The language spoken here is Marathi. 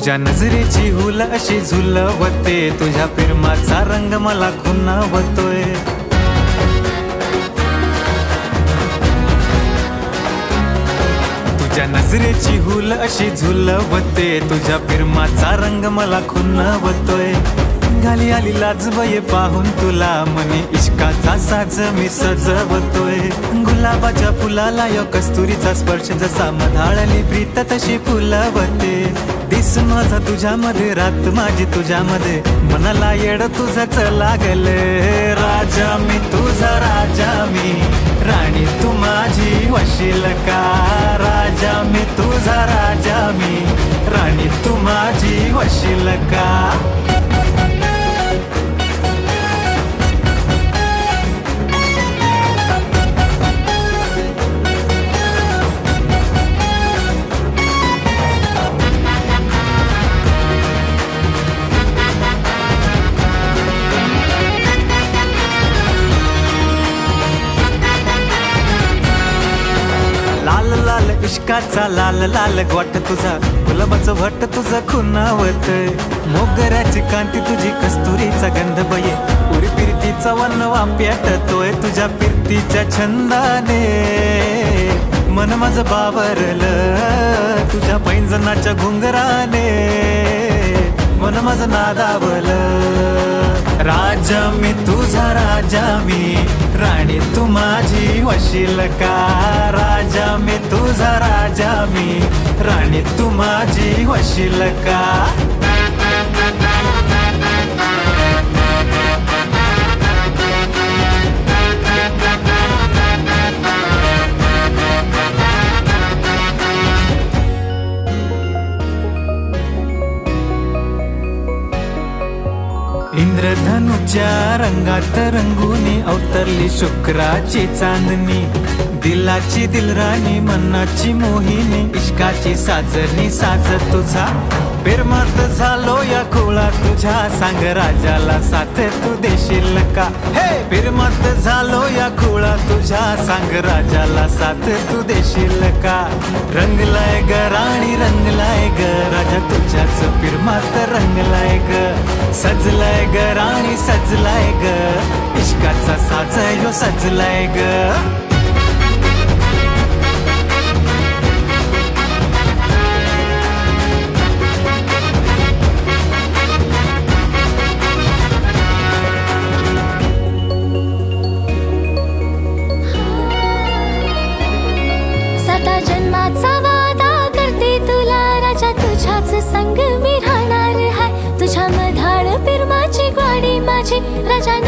तुझ्या नजरेची हुल अशी झुलवते, तुझ्या प्रेमाचा रंग मला खुणावतोय. तुझ्या नजरेची हुल अशी झुलवते, तुझ्या प्रेमाचा रंग मला खुणावतोय. घाली आली लाजबये पाहून तुला, मनी इश्काचा साज मी सजवतोय. गुलाबाच्या फुलाला यो कस्तुरीचा स्पर्श, जसा मधाळली प्रीत तशी फुलवते. दिस माझा तुझ्यामध्ये, रात माझी तुझ्यामध्ये, मनाला येड तुझंच लागले. राजा मी तुझा राजा मी, राणी तू माझी वशील का. राजा मी तुझा राजा मी, राणी तू माझी वशील का. लाल लाल इश्काचा लाल लाल गोट तुझा, गुलाबाचं भट तुझं खुणावतय. मोगऱ्याची कांती तुझी, कस्तुरीचा गंध बये, उरी फिरतीचा वनवा पेटतोय. तुझ्या फिरतीच्या छंदाने मन माझं बावरलं, तुझ्या पैंजनाच्या घुंगराने मन माझं नादावलं. राजा मी तुझा राजा मी, राणी तू माझी वशील का. राजा मी तुझा राजा मी, राणी तू माझी वशील का. इंद्रधनुच्या रंगात रंगुनी अवतरली शुक्राची चांदणी. दिलाची दिलराणी, मनाची मोहिनी, इश्काची साजनी साज तुझा. प्रेमात झालो या खुळा तुझ्या, सांग राजाला साथ तू देशील का. हे प्रेमात झालो या खुळा तुझ्या, सांग राजाला साथ तू देशील का. रंगलाय ग राणी रंगलाय ग, राजा तुझ्याच प्रेमात रंगलाय ग. सजलाय ग राणी सजलाय ग, इश्काचा साज यो सजलाय ग. सदा जन्माचा वादा करते तुला, राजा तुझ्याच संग मी राहणार हाय. तुझ्या मधाळ प्रेमाची ग्वाडी माझी, राजा